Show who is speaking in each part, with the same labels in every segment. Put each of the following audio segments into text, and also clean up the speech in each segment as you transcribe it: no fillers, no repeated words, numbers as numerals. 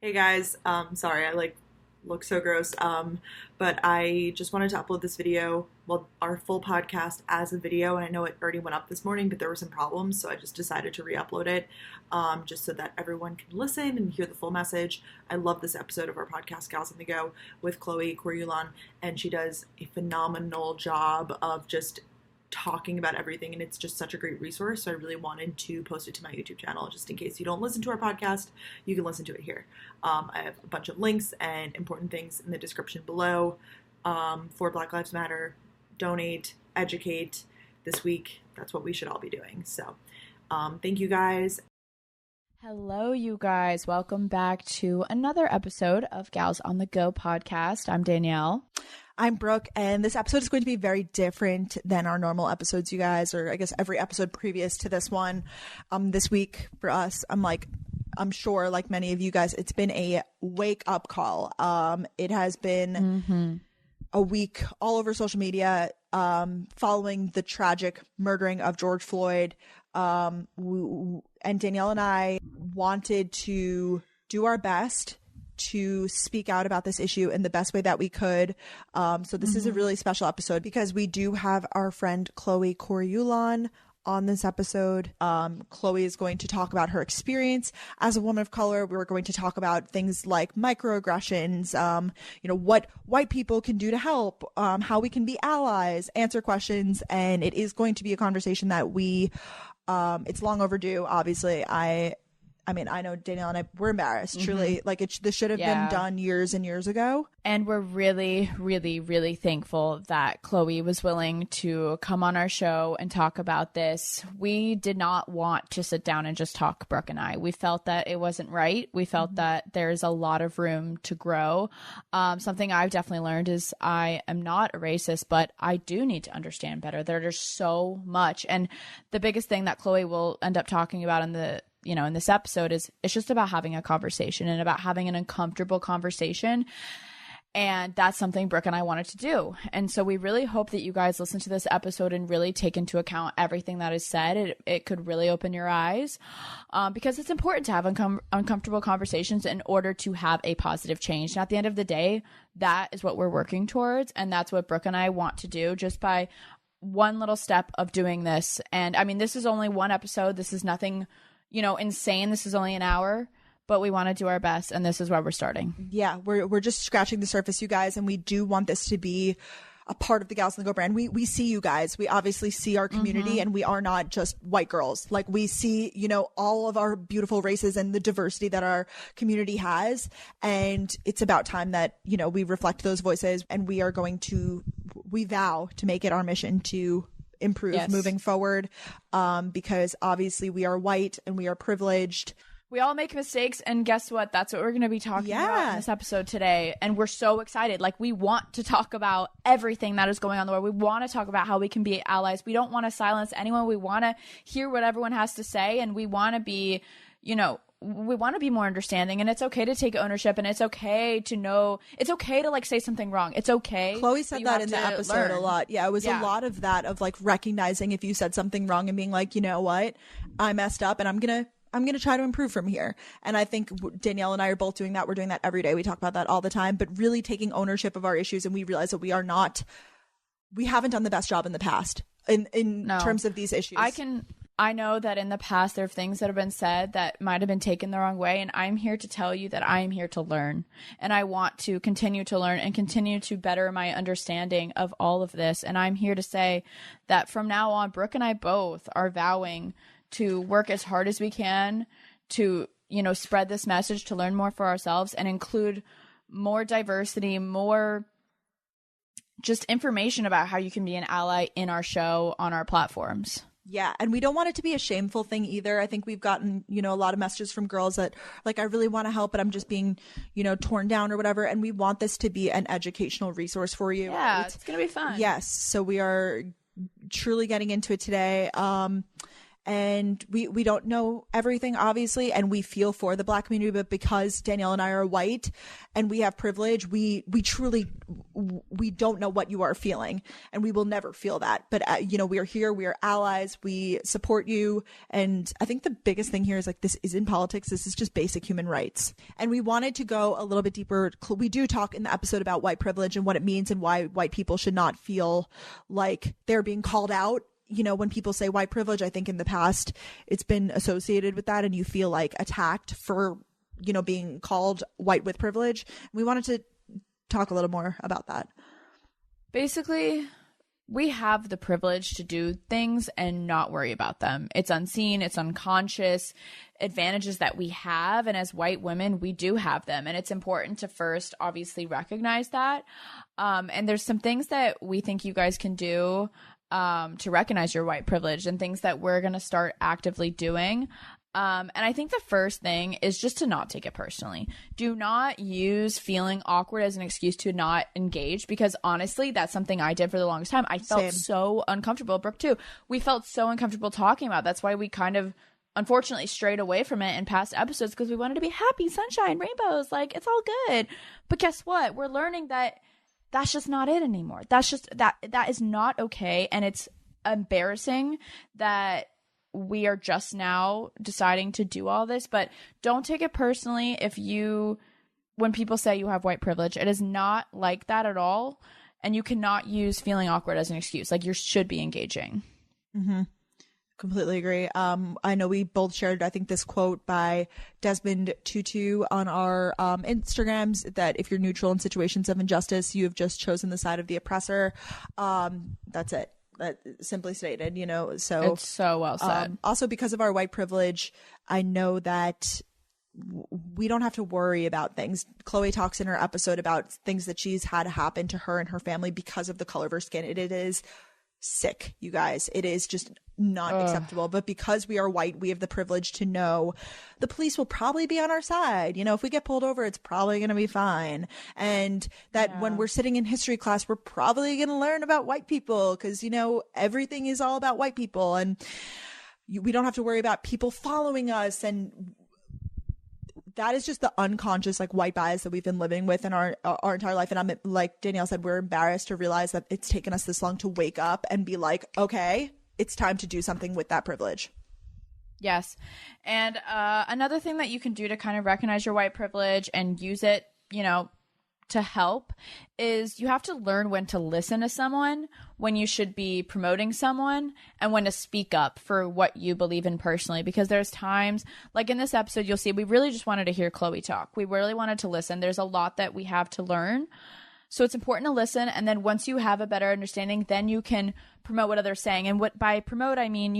Speaker 1: Hey guys, sorry I look so gross. But I just wanted to upload this video, well, our full podcast as a video, and I know it already went up this morning, but there were some problems, so I just decided to re-upload it, just so that everyone can listen and hear the full message. I love this episode of our podcast, Gals on the Go, with Chloe Coriolan, and she does a phenomenal job of just talking about everything, and it's just such a great resource. So I really wanted to post it to my YouTube channel just in case you don't listen to our podcast. You can listen to it here. I have a bunch of links and important things in the description below for Black Lives Matter. Donate, educate. This week, that's what we should all be doing. So thank you guys.
Speaker 2: Hello, you guys. Welcome back to another episode of Gals on the Go podcast. I'm Danielle.
Speaker 3: I'm Brooke, and this episode is going to be very different than our normal episodes, you guys, or I guess every episode previous to this one. This week for us, I'm sure like many of you guys, it's been a wake-up call. It has been a week all over social media following the tragic murdering of George Floyd. And Danielle and I wanted to do our best to speak out about this issue in the best way that we could. So this is a really special episode because we do have our friend Chloe Coriolan on this episode. Chloe is going to talk about her experience as a woman of color. We're going to talk about things like microaggressions, what white people can do to help, how we can be allies, answer questions. And it is going to be a conversation that it's long overdue. Obviously, I mean, I know Danielle and I, we're embarrassed, truly. Like, this should have been done years and years ago.
Speaker 2: And we're really, really, really thankful that Chloe was willing to come on our show and talk about this. We did not want to sit down and just talk, Brooke and I. We felt that it wasn't right. We felt that there's a lot of room to grow. Something I've definitely learned is I am not a racist, but I do need to understand better. There's so much. And the biggest thing that Chloe will end up talking about in this episode is it's just about having a conversation and about having an uncomfortable conversation. And that's something Brooke and I wanted to do. And so we really hope that you guys listen to this episode and really take into account everything that is said. It could really open your eyes because it's important to have uncomfortable conversations in order to have a positive change. And at the end of the day, that is what we're working towards. And that's what Brooke and I want to do just by one little step of doing this. And I mean, this is only one episode. This is nothing insane. This is only an hour, but we want to do our best, and this is where we're starting.
Speaker 3: Yeah, we're just scratching the surface, you guys, and we do want this to be a part of the Gals on the Go brand. We see you guys. We obviously see our community, and we are not just white girls. Like, we see, all of our beautiful races and the diversity that our community has, and it's about time that, we reflect those voices, and we vow to make it our mission to improve moving forward, because obviously we are white and we are privileged.
Speaker 2: We all make mistakes, and guess what? That's what we're going to be talking about in this episode today. And we're so excited. Like, we want to talk about everything that is going on in the world. We want to talk about how we can be allies. We don't want to silence anyone. We want to hear what everyone has to say, and we want to be, we want to be more understanding, and it's okay to take ownership, and it's okay to like say something wrong. It's okay.
Speaker 3: Chloe said that in the episode a lot. Yeah, it was a lot of that, of like recognizing if you said something wrong and being like, you know what, I messed up and I'm going to try to improve from here. And I think Danielle and I are both doing that. We're doing that every day. We talk about that all the time, but really taking ownership of our issues. And we realize that we haven't done the best job in the past in terms of these issues.
Speaker 2: I know that in the past there are things that have been said that might have been taken the wrong way, and I'm here to tell you that I am here to learn, and I want to continue to learn and continue to better my understanding of all of this. And I'm here to say that from now on, Brooke and I both are vowing to work as hard as we can to, spread this message, to learn more for ourselves and include more diversity, more just information about how you can be an ally in our show, on our platforms.
Speaker 3: Yeah. And we don't want it to be a shameful thing either. I think we've gotten, a lot of messages from girls that like, I really want to help, but I'm just being, torn down or whatever. And we want this to be an educational resource for you.
Speaker 2: Yeah. It's going to be fun.
Speaker 3: Yes. So we are truly getting into it today. And we don't know everything, obviously, and we feel for the Black community, but because Danielle and I are white and we have privilege, we truly, we don't know what you are feeling, and we will never feel that. But we are here, we are allies, we support you. And I think the biggest thing here is like, this isn't politics, this is just basic human rights. And we wanted to go a little bit deeper. We do talk in the episode about white privilege and what it means and why white people should not feel like they're being called out. When people say white privilege, I think in the past it's been associated with that, and you feel like attacked for, being called white with privilege. We wanted to talk a little more about that.
Speaker 2: Basically, we have the privilege to do things and not worry about them. It's unseen, it's unconscious advantages that we have. And as white women, we do have them. And it's important to first obviously recognize that. And there's some things that we think you guys can do to recognize your white privilege, and things that we're going to start actively doing. And I think the first thing is just to not take it personally. Do not use feeling awkward as an excuse to not engage, because honestly, that's something I did for the longest time. I felt so uncomfortable. Brooke too. We felt so uncomfortable talking about it. That's why we kind of unfortunately strayed away from it in past episodes, because we wanted to be happy, sunshine, rainbows, like it's all good. But guess what? We're learning that that's just not it anymore. That's just that is not okay. And it's embarrassing that we are just now deciding to do all this. But don't take it personally when people say you have white privilege. It is not like that at all. And you cannot use feeling awkward as an excuse. Like, you should be engaging.
Speaker 3: Mm-hmm. Completely agree. I know we both shared, I think, this quote by Desmond Tutu on our Instagrams, that if you're neutral in situations of injustice, you have just chosen the side of the oppressor. That's it. That simply stated, so
Speaker 2: it's so well said.
Speaker 3: Also, because of our white privilege, I know that we don't have to worry about things. Chloe talks in her episode about things that she's had happen to her and her family because of the color of her skin. It is sick, you guys. It is just not acceptable. But because we are white, we have the privilege to know the police will probably be on our side. If we get pulled over, it's probably going to be fine. And that when we're sitting in history class, we're probably going to learn about white people, because, everything is all about white people. And we don't have to worry about people following us. And that is just the unconscious, like, white bias that we've been living with in our entire life. And I'm, like Danielle said, we're embarrassed to realize that it's taken us this long to wake up and be like, okay, it's time to do something with that privilege.
Speaker 2: Yes. And another thing that you can do to kind of recognize your white privilege and use it, to help, is you have to learn when to listen to someone, when you should be promoting someone, and when to speak up for what you believe in personally. Because there's times, like in this episode, you'll see we really just wanted to hear Chloe talk. We really wanted to listen. There's a lot that we have to learn. So it's important to listen. And then once you have a better understanding, then you can promote what others are saying. And what by promote, I mean,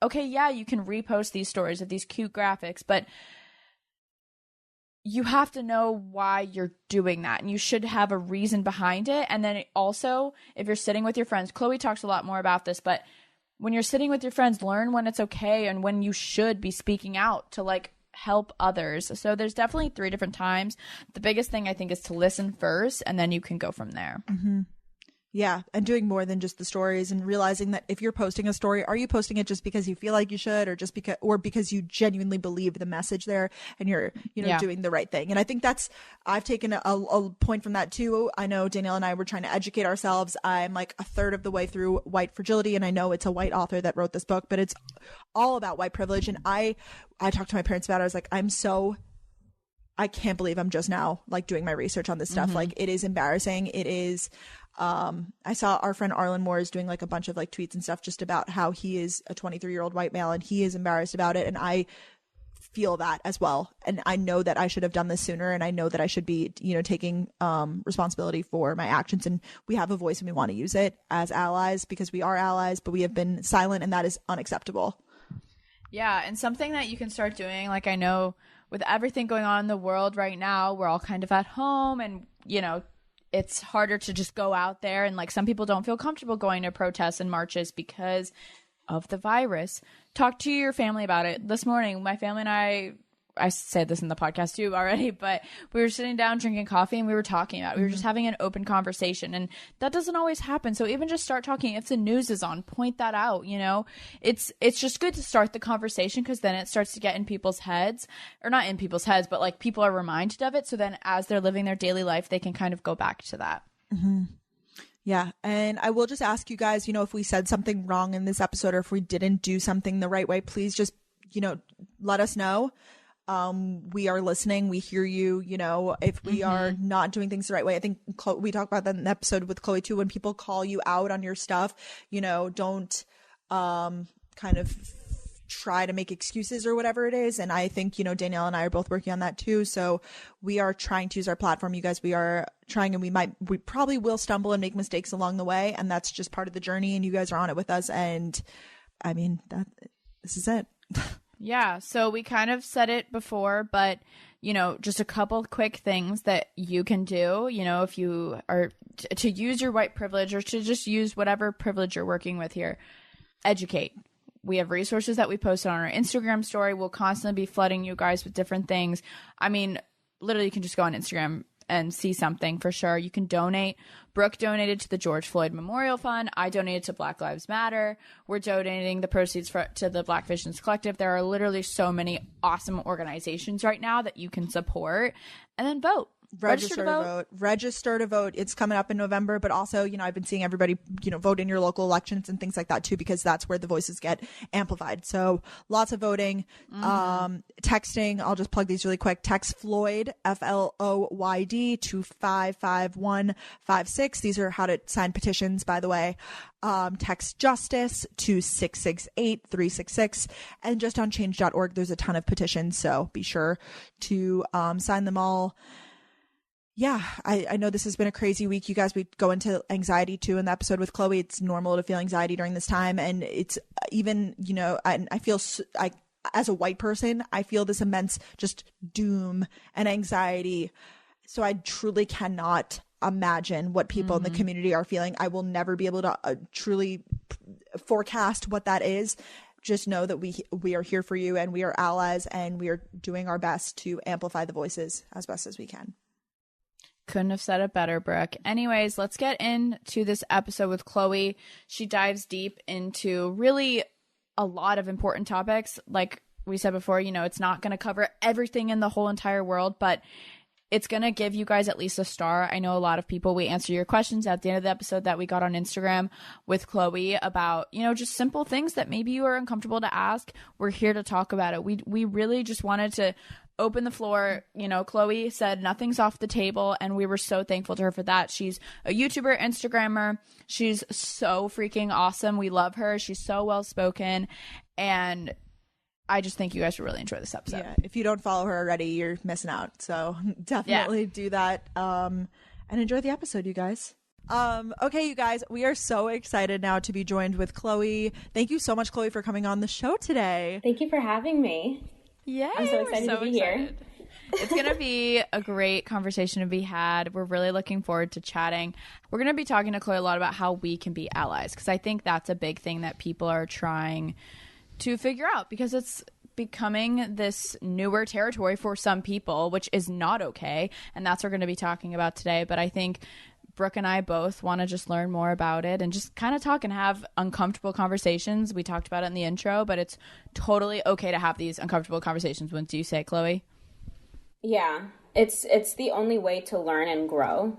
Speaker 2: okay, yeah, you can repost these stories of these cute graphics, but you have to know why you're doing that, and you should have a reason behind it. And then also, if you're sitting with your friends, Chloe talks a lot more about this, but when you're sitting with your friends, learn when it's okay and when you should be speaking out to, like, help others. So there's definitely 3 different times. The biggest thing, I think, is to listen first, and then you can go from there.
Speaker 3: Mm-hmm. Yeah, and doing more than just the stories, and realizing that if you're posting a story, are you posting it just because you feel like you should, or just because you genuinely believe the message there, and you're doing the right thing. And I think I've taken a point from that too. I know Danielle and I were trying to educate ourselves. I'm like a third of the way through White Fragility, and I know it's a white author that wrote this book, but it's all about white privilege. And I talked to my parents about it. I was like, I can't believe I'm just now, like, doing my research on this stuff. Mm-hmm. Like, it is embarrassing. It is. I saw our friend Arlen Moore is doing, like, a bunch of, like, tweets and stuff just about how he is a 23-year-old white male and he is embarrassed about it. And I feel that as well. And I know that I should have done this sooner, and I know that I should be, taking responsibility for my actions. And we have a voice and we want to use it as allies, because we are allies, but we have been silent, and that is unacceptable.
Speaker 2: Yeah. And something that you can start doing, like, I know with everything going on in the world right now, we're all kind of at home, and, it's harder to just go out there. And, like, some people don't feel comfortable going to protests and marches because of the virus. Talk to your family about it. This morning, my family and I I said this in the podcast too already, but we were sitting down drinking coffee and we were talking about it. We were just having an open conversation, and that doesn't always happen. So even just start talking. If the news is on, point that out, you know. It's just good to start the conversation, because then it starts to get in people's heads, or not in people's heads, but like people are reminded of it. So then as they're living their daily life, they can kind of go back to that.
Speaker 3: Mm-hmm. Yeah. And I will just ask you guys, you know, if we said something wrong in this episode, or if we didn't do something the right way, please just, you know, let us know. We are listening. We hear you, you know, if we are not doing things the right way. I think we talked about that in the episode with Chloe too. When people call you out on your stuff, you know, don't kind of try to make excuses or whatever it is. And I think, you know, Danielle and I are both working on that too. So we are trying to use our platform. You guys, we are trying, and we probably will stumble and make mistakes along the way. And that's just part of the journey. And you guys are on it with us. And I mean, this is it.
Speaker 2: Yeah, so we kind of said it before, but, you know, just a couple quick things that you can do, you know, if you are to use your white privilege, or to just use whatever privilege you're working with here. Educate. We have resources that we post on our Instagram story. We'll constantly be flooding you guys with different things. I mean, literally, you can just go on Instagram and see something for sure. You can donate. Brooke donated to the George Floyd Memorial Fund. I donated to Black Lives Matter. We're donating the proceeds to the Black Visions Collective. There are literally so many awesome organizations right now that you can support. And then vote.
Speaker 3: Register to vote. It's coming up in November, but also, you know, I've been seeing everybody, you know, vote in your local elections and things like that too, because that's where the voices get amplified. So lots of voting. Texting, I'll just plug these really quick. Text Floyd, FLOYD, to 55156. These are how to sign petitions, by the way. Text Justice to 668-366. And just on change.org, there's a ton of petitions, so be sure to sign them all. Yeah, I know this has been a crazy week. You guys, we go into anxiety too in the episode with Chloe. It's normal to feel anxiety during this time. And it's even, you know, I feel, as a white person, I feel this immense just doom and anxiety. So I truly cannot imagine what people in the community are feeling. I will never be able to truly forecast what that is. Just know that we are here for you, and we are allies, and we are doing our best to amplify the voices as best as we can.
Speaker 2: Couldn't have said it better, Brooke. Anyways, let's get into this episode with Chloe. She dives deep into really a lot of important topics. Like we said before, you know, it's not going to cover everything in the whole entire world, but it's going to give you guys at least a star. I know a lot of people, we answer your questions at the end of the episode that we got on Instagram with Chloe about, you know, just simple things that maybe you are uncomfortable to ask. We're here to talk about it. We really just wanted to open the floor. You know, Chloe said nothing's off the table, and we were so thankful to her for that. She's a YouTuber, Instagrammer. She's so freaking awesome. We love her. She's so well spoken, and I just think you guys will really enjoy this episode.
Speaker 3: Yeah, if you don't follow her already, you're missing out. So definitely do that, and enjoy the episode, you guys. Okay, you guys, we are so excited now to be joined with Chloe. Thank you so much, Chloe, for coming on the show today.
Speaker 4: Thank you for having me.
Speaker 2: Yeah,
Speaker 4: I'm so excited to be here.
Speaker 2: It's going to be a great conversation to be had. We're really looking forward to chatting. We're going to be talking to Chloe a lot about how we can be allies, because I think that's a big thing that people are trying to figure out, because it's becoming this newer territory for some people, which is not okay. And that's what we're going to be talking about today. But I think Brooke and I both want to just learn more about it and just kind of talk and have uncomfortable conversations. We talked about it in the intro, but it's totally okay to have these uncomfortable conversations. Wouldn't you say, Chloe?
Speaker 4: Yeah, it's the only way to learn and grow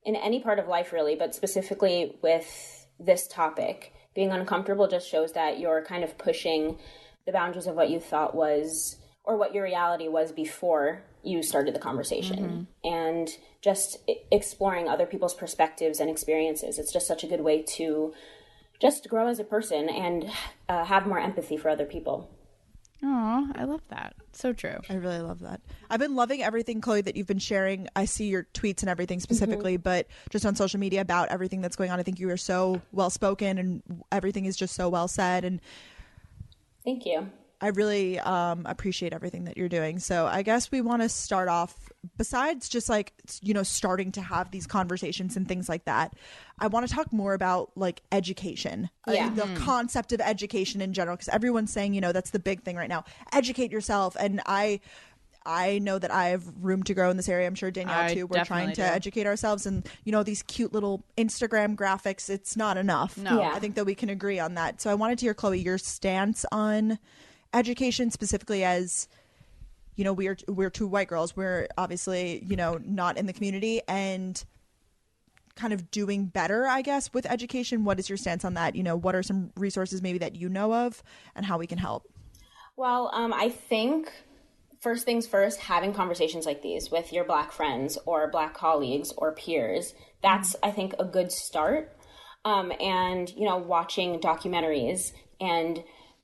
Speaker 4: in any part of life, really, but specifically with this topic. Being uncomfortable just shows that you're kind of pushing the boundaries of what you thought was, or what your reality was before you started the conversation, and just exploring other people's perspectives and experiences. It's just such a good way to just grow as a person and have more empathy for other people.
Speaker 2: Oh, I love that. So true.
Speaker 3: I really love that. I've been loving everything, Chloe, that you've been sharing. I see your tweets and everything specifically, but just on social media about everything that's going on. I think you are so well spoken, and everything is just so well said. And
Speaker 4: thank you.
Speaker 3: I really appreciate everything that you're doing. So I guess we want to start off, besides just like, you know, starting to have these conversations and things like that. I want to talk more about like education, the concept of education in general, because everyone's saying, you know, that's the big thing right now. Educate yourself. And I I know that I have room to grow in this area. I'm sure Danielle too. We're trying to educate ourselves, and these cute little Instagram graphics, it's not enough.
Speaker 2: No.
Speaker 3: I think that we can agree on that. So I wanted to hear, Chloe, your stance on education, specifically as we're two white girls. We're obviously not in the community and kind of doing better, I guess, with education. What is your stance on that? What are some resources maybe that you know of and how we can help?
Speaker 4: Well, I think first things first, having conversations like these with your Black friends or Black colleagues or peers, that's, I think, a good start. And, watching documentaries and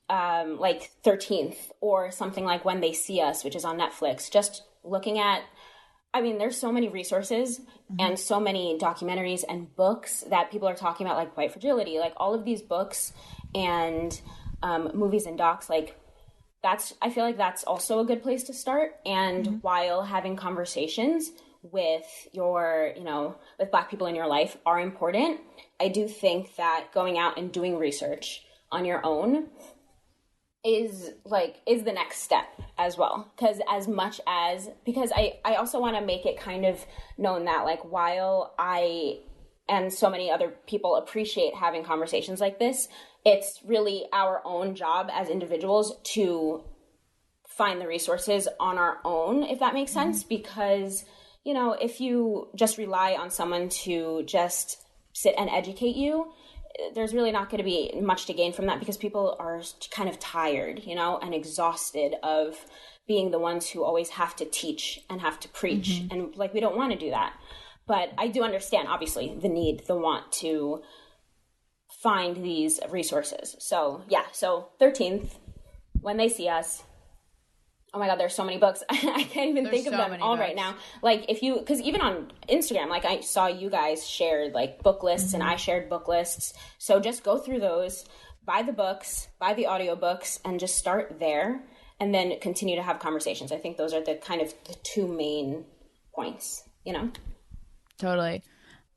Speaker 4: like 13th or something like When They See Us, which is on Netflix, just looking at, there's so many resources and so many documentaries and books that people are talking about, like White Fragility, like all of these books and movies and docs, like I feel like that's also a good place to start. And while having conversations with your, with Black people in your life are important, I do think that going out and doing research on your own is the next step as well. Because I also want to make it kind of known that, like, while I and so many other people appreciate having conversations like this, it's really our own job as individuals to find the resources on our own, if that makes sense. Because, if you just rely on someone to just sit and educate you, there's really not going to be much to gain from that, because people are kind of tired, and exhausted of being the ones who always have to teach and have to preach. And we don't want to do that. But I do understand, obviously, the want to find these resources. So, yeah. So 13th, When They See Us. Oh my God, there's so many books. I can't even think of them all right now. Because even on Instagram, I saw you guys shared book lists and I shared book lists. So just go through those, buy the books, buy the audiobooks, and just start there and then continue to have conversations. I think those are the kind of the two main points,
Speaker 2: Totally.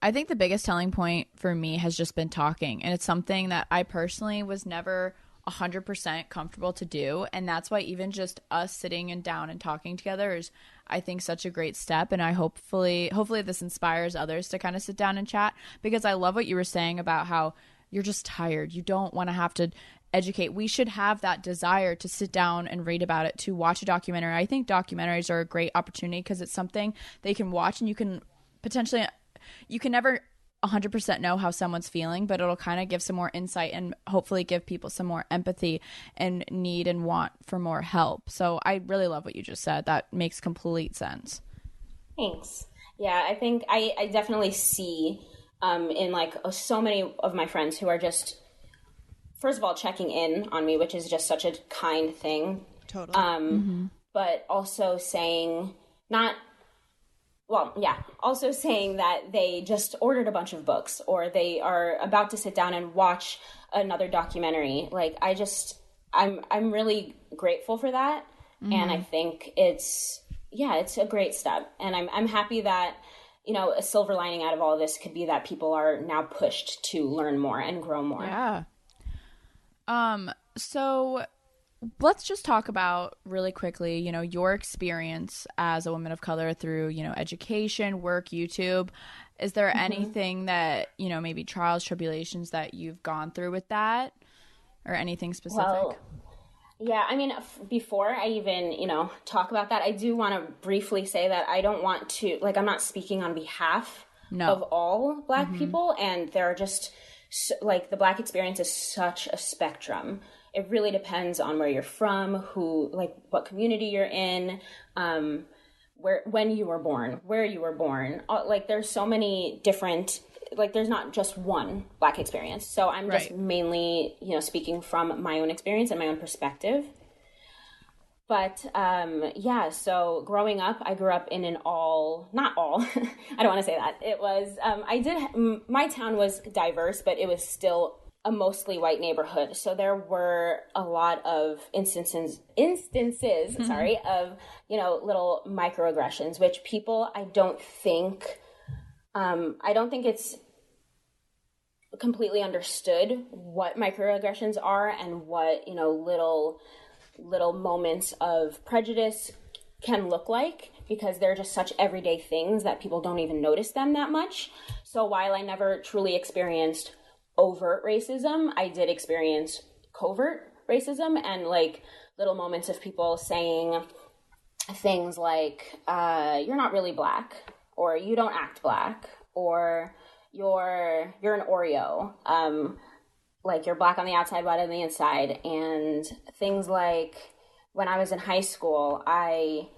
Speaker 2: I think the biggest telling point for me has just been talking. And it's something that I personally was never 100% comfortable to do, and that's why even just us sitting and down and talking together is, I think, such a great step. And I hopefully this inspires others to kind of sit down and chat, because I love what you were saying about how you're just tired, you don't want to have to educate. We should have that desire to sit down and read about it, to watch a documentary. I think documentaries are a great opportunity because it's something they can watch, and you can never 100% know how someone's feeling, but it'll kind of give some more insight and hopefully give people some more empathy and need and want for more help. So I really love what you just said. That makes complete sense.
Speaker 4: Thanks. Yeah, I think I definitely see in so many of my friends who are just, first of all, checking in on me, which is just such a kind thing.
Speaker 3: Totally.
Speaker 4: But also saying also saying that they just ordered a bunch of books, or they are about to sit down and watch another documentary. I'm really grateful for that. And I think it's a great step. And I'm happy that, a silver lining out of all of this could be that people are now pushed to learn more and grow more.
Speaker 2: Yeah. So let's just talk about really quickly, your experience as a woman of color through, education, work, YouTube. Is there anything that, maybe trials, tribulations that you've gone through with that, or anything specific?
Speaker 4: Well, yeah, before I even, talk about that, I do want to briefly say that I don't want to, I'm not speaking on behalf of all Black people. And there are just, the Black experience is such a spectrum. It really depends on where you're from, what community you're in, when you were born, where you were born. There's so many different, there's not just one Black experience. So I'm just mainly, speaking from my own experience and my own perspective. But, so growing up, I grew up in not all, I don't want to say that. It was, my town was diverse, but it was still a mostly white neighborhood. So there were a lot of instances, of, little microaggressions, which people, I don't think it's completely understood what microaggressions are and what, little moments of prejudice can look like, because they're just such everyday things that people don't even notice them that much. So while I never truly experienced overt racism, I did experience covert racism, and like little moments of people saying things like, you're not really Black, or you don't act Black, or you're an Oreo, like you're Black on the outside, white on the inside. And things like, when I was in high school, I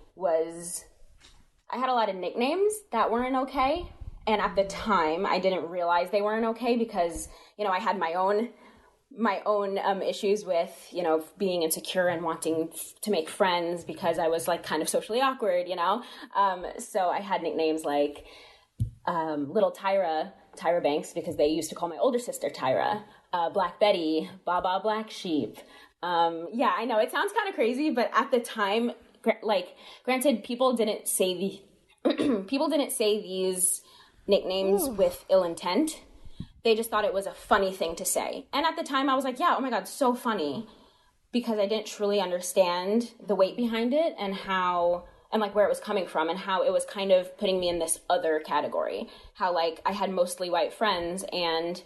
Speaker 4: had a lot of nicknames that weren't okay. And at the time, I didn't realize they weren't okay, because, you know, I had my own issues with, you know, being insecure and wanting to make friends, because I was like kind of socially awkward, you know? So I had nicknames like Little Tyra Banks, because they used to call my older sister Tyra, Black Betty, Baba Black Sheep. Yeah, I know it sounds kind of crazy, but at the time, like, granted, people didn't say these nicknames with ill intent. They just thought it was a funny thing to say. And at the time I was like, yeah, oh my God, so funny, because I didn't truly understand the weight behind it, and how, and like where it was coming from, and how it was kind of putting me in this other category. How like I had mostly white friends, and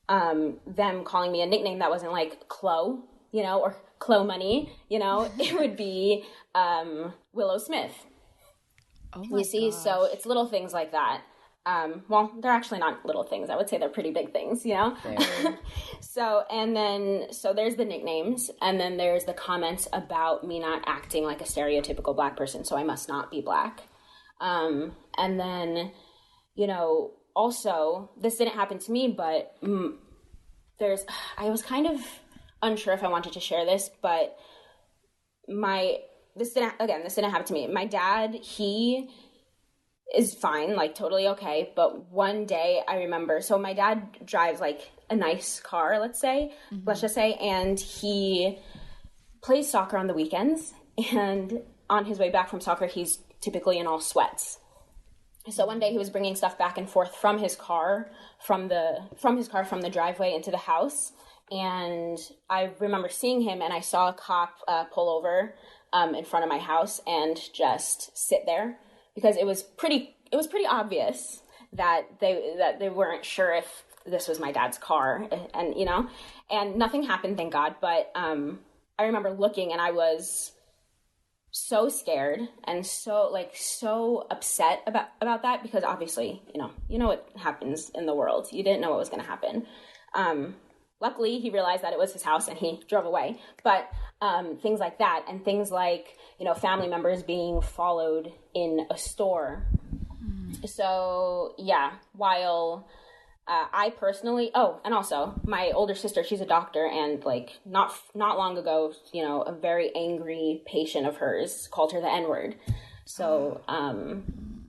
Speaker 4: them calling me a nickname that wasn't like Chloe, you know, or Chloe Money, you know, it would be Willow Smith. Oh my gosh. So it's little things like that. Well, they're actually not little things. I would say they're pretty big things, you know? So there's the nicknames, and then there's the comments about me not acting like a stereotypical Black person, so I must not be Black. And then, you know, also, this didn't happen to me, but I was kind of unsure if I wanted to share this, but this didn't happen to me. My dad, he is fine, like totally okay. But one day I remember, so my dad drives like a nice car, let's just say, and he plays soccer on the weekends. And on his way back from soccer, he's typically in all sweats. So one day he was bringing stuff back and forth from his car, from the driveway into the house. And I remember seeing him, and I saw a cop pull over in front of my house and just sit there, because it was pretty obvious that they weren't sure if this was my dad's car, and you know, and nothing happened, thank God. But I remember looking, and I was so scared and so upset about that, because obviously, you know what happens in the world. You didn't know what was going to happen. Luckily, he realized that it was his house and he drove away. But things like that, and things like, you know, family members being followed in a store. So yeah, while I personally, and also my older sister, she's a doctor, and like not long ago, you know, a very angry patient of hers called her the N-word. So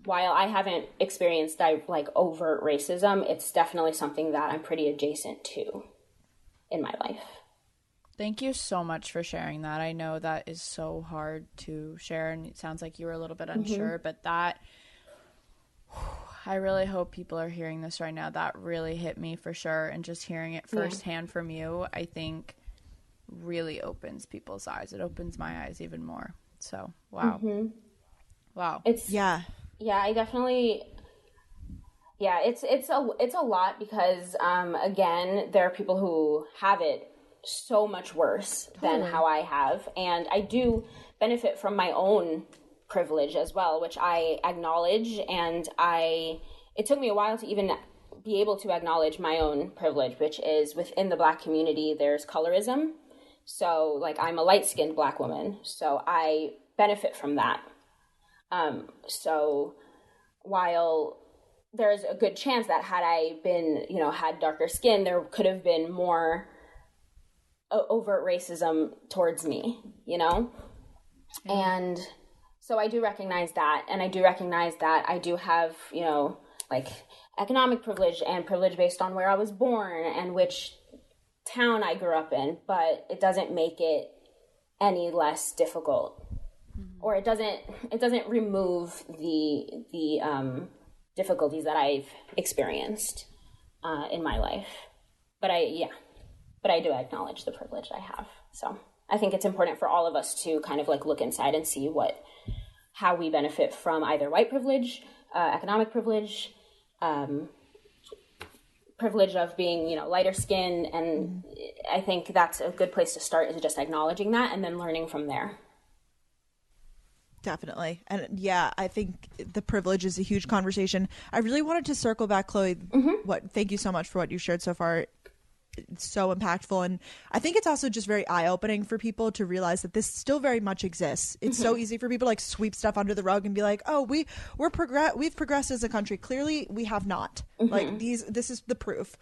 Speaker 4: while I haven't experienced like overt racism, it's definitely something that I'm pretty adjacent to in my life.
Speaker 2: Thank you so much for sharing that. I know that is so hard to share, and it sounds like you were a little bit unsure, but that, I really hope people are hearing this right now. That really hit me for sure, and just hearing it firsthand from you, I think really opens people's eyes. It opens my eyes even more. So, wow. Wow.
Speaker 4: I definitely... Yeah, it's a lot, because again, there are people who have it so much worse than how I have, and I do benefit from my own privilege as well, which I acknowledge, and it took me a while to even be able to acknowledge my own privilege, which is within the Black community, there's colorism. So like, I'm a light-skinned Black woman, so I benefit from that. So while there's a good chance that had I been, you know, had darker skin, there could have been more overt racism towards me, you know? And so I do recognize that, and I do recognize that I do have, you know, like economic privilege and privilege based on where I was born and which town I grew up in, but it doesn't make it any less difficult, or it doesn't remove the difficulties that I've experienced in my life. But I do acknowledge the privilege I have. So I think it's important for all of us to kind of like look inside and see what how we benefit from either white privilege, economic privilege, privilege of being, lighter skinned. And I think that's a good place to start, is just acknowledging that and then learning from there.
Speaker 3: Definitely. And yeah, I think the privilege is a huge conversation. I really wanted to circle back, Chloe. Thank you so much for what you shared so far. It's so impactful. And I think it's also just very eye-opening for people to realize that this still very much exists. It's so easy for people to like sweep stuff under the rug and be like, oh, we've progressed as a country. Clearly we have not. Like this is the proof.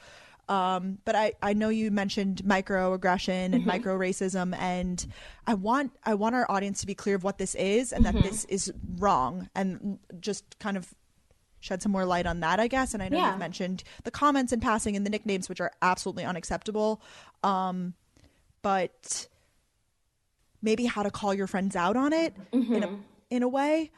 Speaker 3: But I know you mentioned microaggression and micro racism, and I want our audience to be clear of what this is, and that this is wrong, and just kind of shed some more light on that, I guess. And I know you've mentioned the comments in passing and the nicknames, which are absolutely unacceptable. But maybe how to call your friends out on it in a way.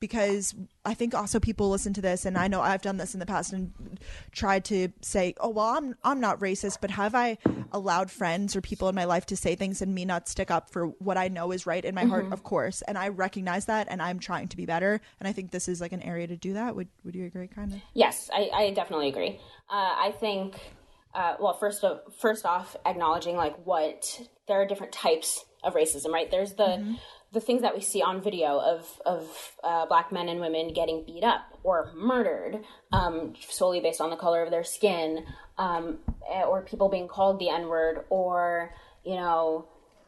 Speaker 3: Because I think also people listen to this, and I know I've done this in the past and tried to say, oh, well, I'm not racist, but have I allowed friends or people in my life to say things and me not stick up for what I know is right in my heart? Of course. And I recognize that, and I'm trying to be better. And I think this is like an area to do that. Would you agree, kind of?
Speaker 4: Yes, I definitely agree. I think, first off, acknowledging there are different types of racism, right? There's the things that we see on video of Black men and women getting beat up or murdered solely based on the color of their skin, or people being called the N-word, or,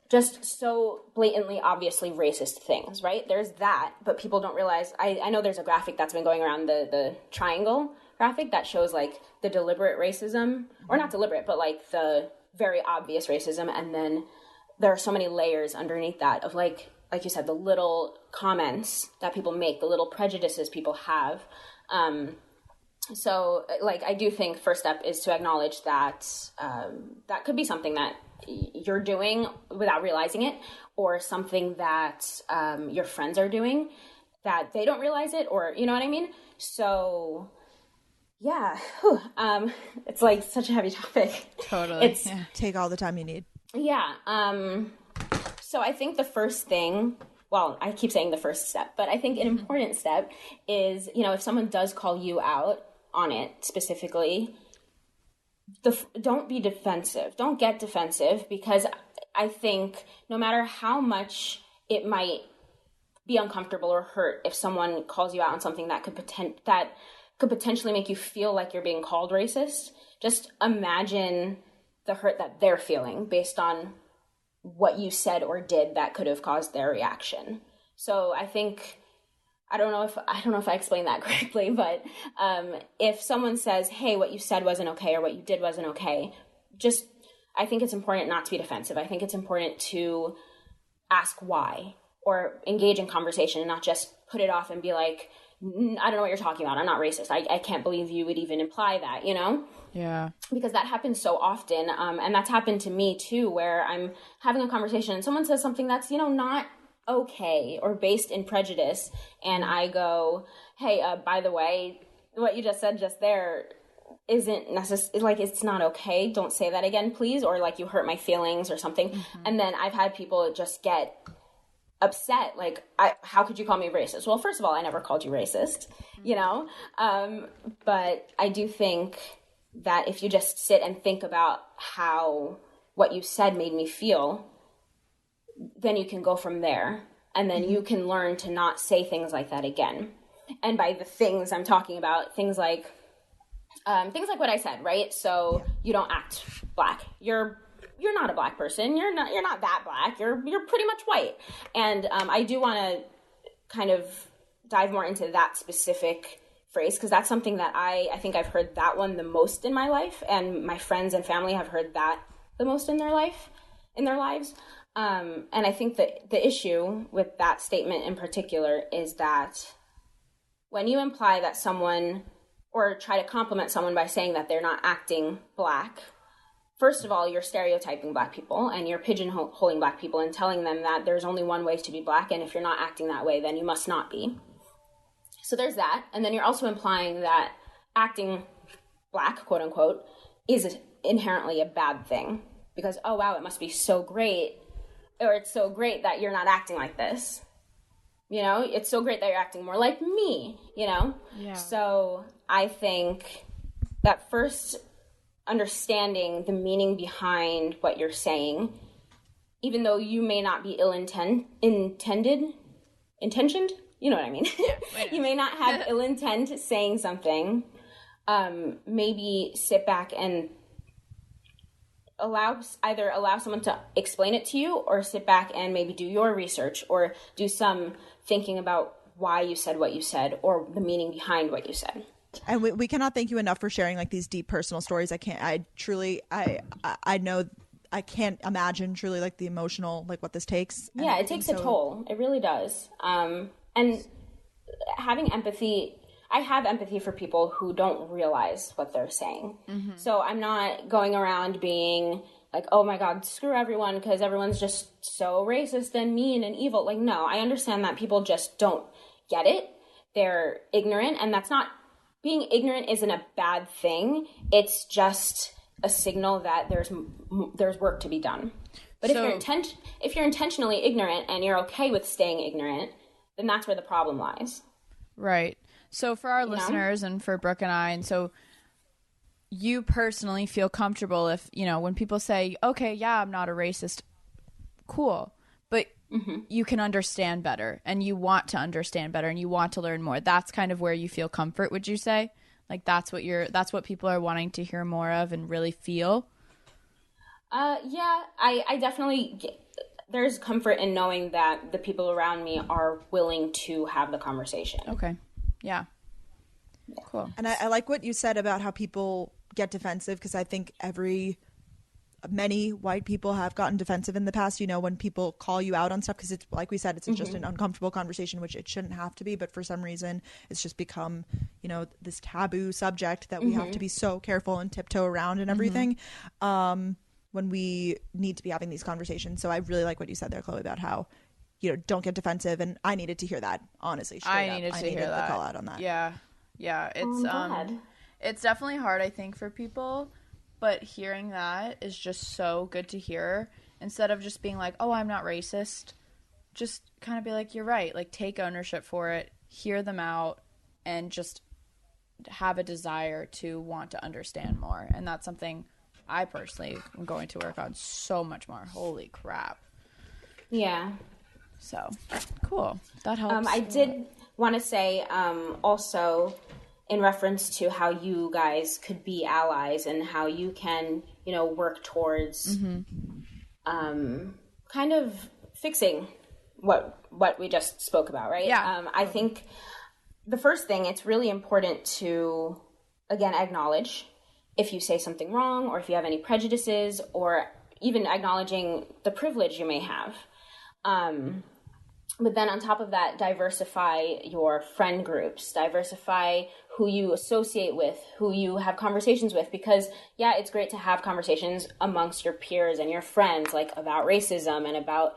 Speaker 4: just so blatantly, obviously racist things, right? There's that, but people don't realize, I know there's a graphic that's been going around, the triangle graphic that shows like the deliberate racism, or not deliberate, but like the very obvious racism, and then there are so many layers underneath that of like you said, the little comments that people make, the little prejudices people have. So I do think first step is to acknowledge that that could be something that you're doing without realizing it, or something that your friends are doing that they don't realize it, or, you know what I mean? So yeah, it's like such a heavy topic.
Speaker 2: Totally.
Speaker 3: Take all the time you need.
Speaker 4: Yeah. So I think the first thing, well, I keep saying the first step, but I think an important step is, if someone does call you out on it specifically, don't be defensive. Don't get defensive, because I think no matter how much it might be uncomfortable or hurt if someone calls you out on something that could potentially make you feel like you're being called racist, just imagine the hurt that they're feeling based on what you said or did that could have caused their reaction. So I think, I don't know if I explained that correctly, but if someone says, hey, what you said wasn't okay, or what you did wasn't okay, I think it's important not to be defensive. I think it's important to ask why, or engage in conversation, and not just put it off and be like, I don't know what you're talking about. I'm not racist. I can't believe you would even imply that, Yeah. Because that happens so often. And that's happened to me too, where I'm having a conversation and someone says something that's, not okay or based in prejudice. And I go, hey, by the way, what you just said just there isn't necessary. It's not okay. Don't say that again, please. Or you hurt my feelings or something. And then I've had people just get upset, how could you call me racist? Well, first of all, I never called you racist, but I do think that if you just sit and think about how what you said made me feel, then you can go from there, and then you can learn to not say things like that again. And by the things I'm talking about, things like what I said, right? So you don't act Black. You're not a Black person. You're not that Black. You're pretty much white. And I do want to kind of dive more into that specific phrase, because that's something that I think I've heard that one the most in my life, and my friends and family have heard that the most in their lives. And I think that the issue with that statement in particular is that when you imply that someone, or try to compliment someone by saying that they're not acting Black, first of all, you're stereotyping Black people, and you're pigeonholing Black people and telling them that there's only one way to be Black, and if you're not acting that way, then you must not be. So there's that. And then you're also implying that acting Black, quote unquote, is inherently a bad thing, because, oh, wow, it must be so great, or it's so great that you're not acting like this. You know, it's so great that you're acting more like me, you know?
Speaker 2: Yeah.
Speaker 4: So I think that first understanding the meaning behind what you're saying, even though you may not be intentioned, you know what I mean? You may not have ill intent saying something. Maybe sit back and allow someone to explain it to you, or sit back and maybe do your research or do some thinking about why you said what you said or the meaning behind what you said.
Speaker 3: And we cannot thank you enough for sharing like these deep personal stories. I know I can't imagine truly like the emotional, like what this takes.
Speaker 4: Yeah, it takes a toll. It really does. And having empathy, I have empathy for people who don't realize what they're saying. Mm-hmm. So I'm not going around being like, oh my God, screw everyone because everyone's just so racist and mean and evil. Like, no, I understand that people just don't get it. They're ignorant, and that's not, being ignorant isn't a bad thing. It's just a signal that there's work to be done. But if you're intentionally ignorant and you're okay with staying ignorant, then that's where the problem lies.
Speaker 2: Right. So for our listeners and for Brooke and I, and so you personally feel comfortable if, you know, when people say, okay, yeah, I'm not a racist, cool, but you can understand better and you want to understand better and you want to learn more. That's kind of where you feel comfort, would you say? Like that's what people are wanting to hear more of and really feel? Yeah, I definitely there's comfort in knowing that the people around me are willing to have the conversation. Okay. Yeah. Cool.
Speaker 3: And I like what you said about how people get defensive, because I think many white people have gotten defensive in the past, you know, when people call you out on stuff, because it's like we said, it's just an uncomfortable conversation, which it shouldn't have to be, but for some reason it's just become, you know, this taboo subject that we have to be so careful and tiptoe around and everything when we need to be having these conversations. So I really like what you said there, Chloe, about how, you know, don't get defensive, and I needed to hear that, honestly.
Speaker 2: I needed to hear that.
Speaker 3: The call out on that.
Speaker 2: Yeah. It's definitely hard, I think, for people, but hearing that is just so good to hear. Instead of just being like, oh, I'm not racist, just kind of be like, you're right. Like, take ownership for it, hear them out, and just have a desire to want to understand more. And that's something I personally am going to work on so much more. Holy crap.
Speaker 4: Yeah.
Speaker 2: So, cool. That helps.
Speaker 4: I did want to say also in reference to how you guys could be allies and how you can, you know, work towards kind of fixing what we just spoke about, right?
Speaker 2: Yeah.
Speaker 4: I think the first thing, it's really important to, again, acknowledge if you say something wrong or if you have any prejudices, or even acknowledging the privilege you may have. But then on top of that, diversify your friend groups, diversify who you associate with, who you have conversations with, because yeah, it's great to have conversations amongst your peers and your friends, like about racism and about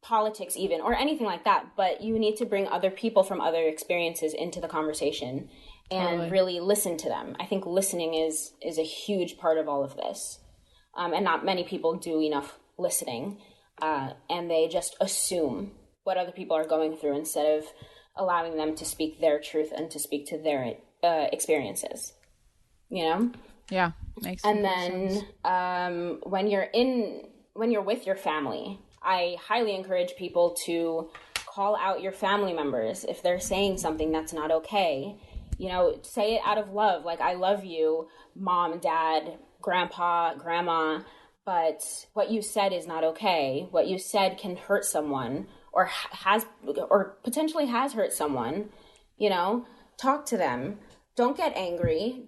Speaker 4: politics even, or anything like that. But you need to bring other people from other experiences into the conversation and really listen to them. I think listening is a huge part of all of this. And not many people do enough listening, and they just assume what other people are going through instead of allowing them to speak their truth and to speak to their experiences, you know?
Speaker 2: Yeah, makes
Speaker 4: sense.
Speaker 2: And
Speaker 4: then when you're with your family, I highly encourage people to call out your family members if they're saying something that's not okay. You know, say it out of love, like, I love you, mom, dad, grandpa, grandma, but what you said is not okay. What you said can hurt someone, or potentially has hurt someone. You know, talk to them. Don't get angry.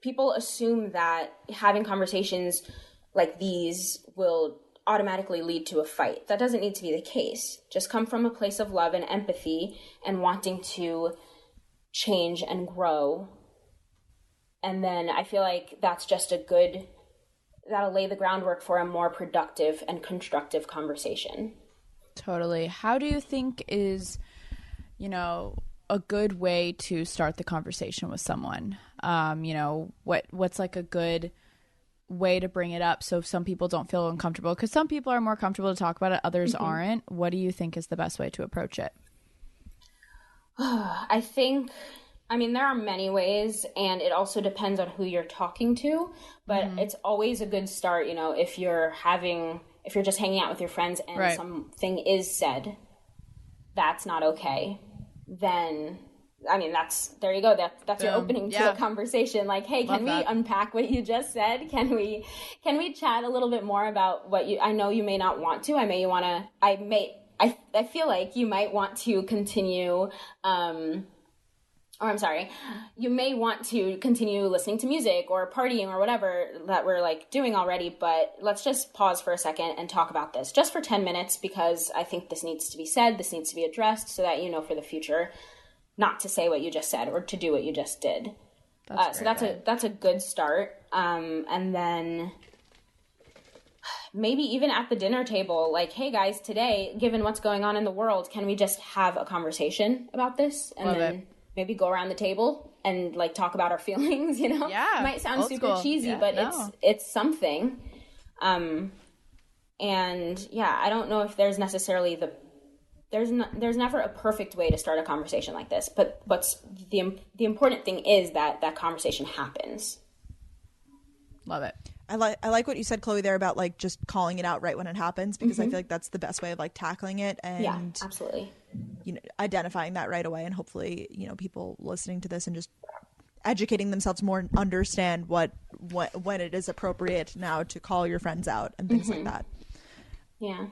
Speaker 4: People assume that having conversations like these will automatically lead to a fight. That doesn't need to be the case. Just come from a place of love and empathy and wanting to change and grow. And then I feel like that's just that'll lay the groundwork for a more productive and constructive conversation.
Speaker 2: Totally. How do you think is, you know, a good way to start the conversation with someone? You know, what's like a good way to bring it up so some people don't feel uncomfortable? Because some people are more comfortable to talk about it, others aren't. What do you think is the best way to approach it?
Speaker 4: I think, I mean, there are many ways, and it also depends on who you're talking to, but it's always a good start, you know, if you're just hanging out with your friends and something is said that's not okay, then, I mean, there you go. That's your opening to a conversation. Like, hey, can we unpack what you just said? Can we chat a little bit more about I know you may not want to, I feel like you might want to continue, you may want to continue listening to music or partying or whatever that we're like doing already, but let's just pause for a second and talk about this just for 10 minutes because I think this needs to be said, this needs to be addressed so that for the future not to say what you just said or to do what you just did. So that's a good start. And then maybe even at the dinner table, like, hey guys, today, given what's going on in the world, can we just have a conversation about this? And then maybe go around the table and like talk about our feelings, Yeah. It might sound super cheesy, but it's something. And yeah, I don't know if there's necessarily there's never a perfect way to start a conversation like this, but what's the important thing is that conversation happens.
Speaker 2: Love it.
Speaker 3: I like what you said, Chloe, there about like just calling it out right when it happens, because I feel like that's the best way of like tackling it and
Speaker 4: absolutely,
Speaker 3: identifying that right away, and hopefully people listening to this and just educating themselves more and understand when it is appropriate now to call your friends out and things like that.
Speaker 4: Yeah.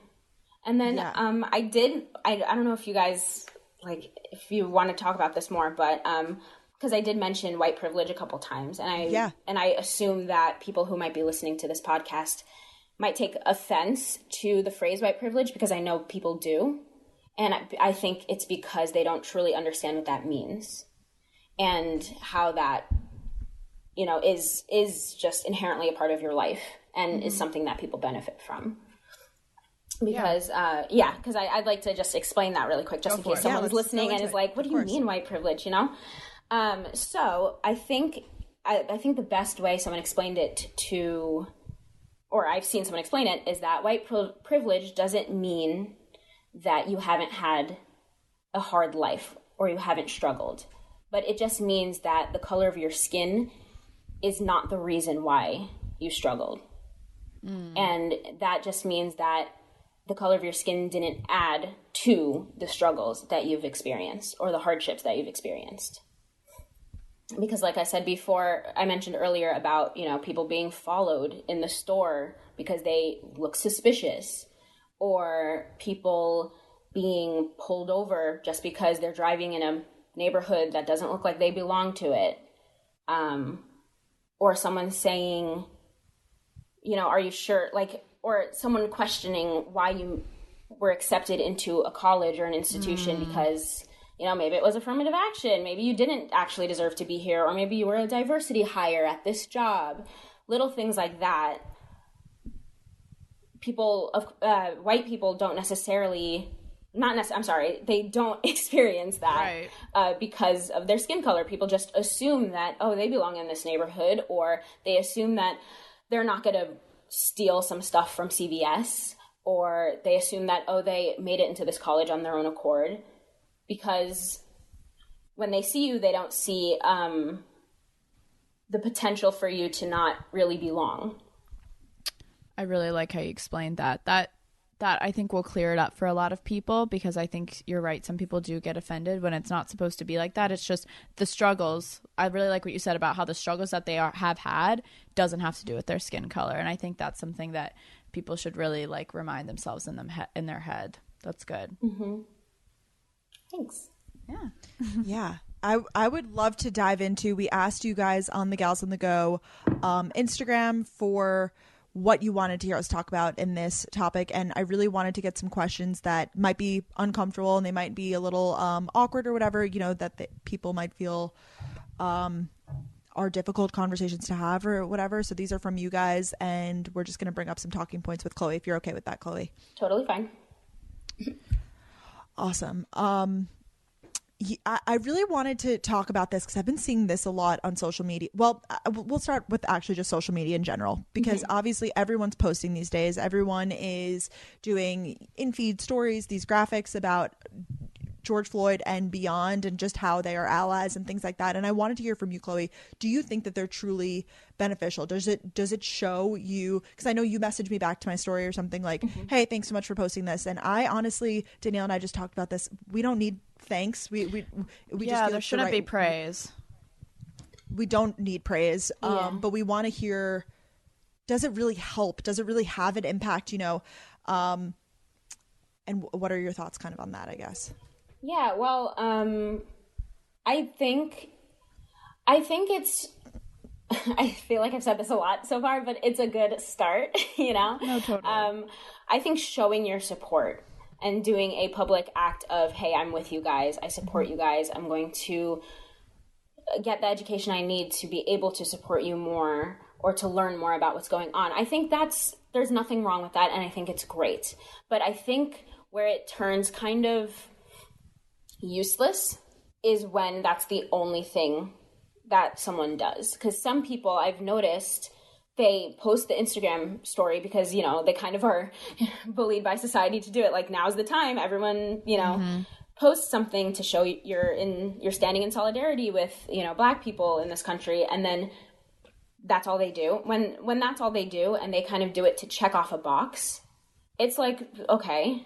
Speaker 4: And then I don't know if you guys if you want to talk about this more, but because I did mention white privilege a couple times, and I assume that people who might be listening to this podcast might take offense to the phrase white privilege, because I know people do, and I think it's because they don't truly understand what that means and how that is just inherently a part of your life and is something that people benefit from. Because I'd like to just explain that really quick, just in case someone's listening and is like, what do you mean white privilege, So I think the best way someone explained it or I've seen someone explain it, is that white privilege doesn't mean that you haven't had a hard life or you haven't struggled, but it just means that the color of your skin is not the reason why you struggled. And that just means that the color of your skin didn't add to the struggles that you've experienced or the hardships that you've experienced. Because like I said before, I mentioned earlier about, people being followed in the store because they look suspicious, or people being pulled over just because they're driving in a neighborhood that doesn't look like they belong to it. Or someone saying, are you sure? Or someone questioning why you were accepted into a college or an institution because, maybe it was affirmative action. Maybe you didn't actually deserve to be here, or maybe you were a diversity hire at this job. Little things like that. White people don't necessarily, they don't experience that because of their skin color. People just assume that, they belong in this neighborhood, or they assume that they're not going to steal some stuff from CVS, or they assume that, they made it into this college on their own accord, because when they see you, they don't see the potential for you to not really belong.
Speaker 2: I really like how you explained that. That I think will clear it up for a lot of people, because I think you're right. Some people do get offended when it's not supposed to be like that. It's just the struggles. I really like what you said about how the struggles that they have had doesn't have to do with their skin color. And I think that's something that people should really remind themselves in their head. That's good.
Speaker 4: Mm-hmm. Thanks.
Speaker 2: Yeah.
Speaker 3: Yeah. I would love to dive into, we asked you guys on the Gals on the Go Instagram for what you wanted to hear us talk about in this topic, and I really wanted to get some questions that might be uncomfortable and they might be a little awkward or whatever, that people might feel are difficult conversations to have or whatever. So these are from you guys, and we're just going to bring up some talking points with Chloe, if you're okay with that, Chloe.
Speaker 4: Totally fine.
Speaker 3: Awesome. I really wanted to talk about this because I've been seeing this a lot on social media. Well, we'll start with actually just social media in general, because obviously everyone's posting these days. Everyone is doing in-feed stories, these graphics about George Floyd and beyond, and just how they are allies and things like that. And I wanted to hear from you, Chloe. Do you think that they're truly beneficial? Does it show you, because I know you messaged me back to my story or something like, hey, thanks so much for posting this. And I honestly, Danielle and I just talked about this. We don't need thanks. We just feel
Speaker 2: there
Speaker 3: like
Speaker 2: shouldn't be praise.
Speaker 3: We don't need praise. But we want to hear, does it really help? Does it really have an impact, and what are your thoughts kind of on that, I guess?
Speaker 4: Yeah, well, I think it's, I feel like I've said this a lot so far, but it's a good start,
Speaker 2: No, totally.
Speaker 4: I think showing your support and doing a public act of, hey, I'm with you guys, I support you guys, I'm going to get the education I need to be able to support you more or to learn more about what's going on. I think there's nothing wrong with that, and I think it's great. But I think where it turns kind of useless is when that's the only thing that someone does. Because some people, I've noticed, they post the Instagram story because, they kind of are bullied by society to do it. Like, now's the time. Everyone, post something to show you're standing in solidarity with, Black people in this country. And then that's all they do. When that's all they do and they kind of do it to check off a box, it's like, okay,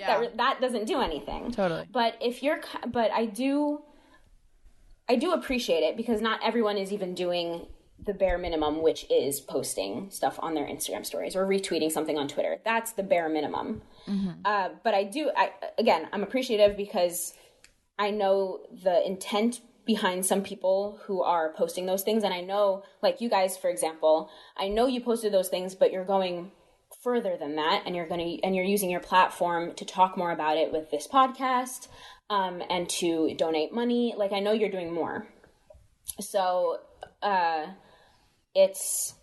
Speaker 4: that doesn't do anything.
Speaker 2: Totally.
Speaker 4: But I do appreciate it, because not everyone is even doing the bare minimum, which is posting stuff on their Instagram stories or retweeting something on Twitter. That's the bare minimum. But I'm appreciative because I know the intent behind some people who are posting those things. And I know, like you guys, for example, I know you posted those things, but you're going further than that, and you're using your platform to talk more about it with this podcast, and to donate money. Like, I know you're doing more. So, it's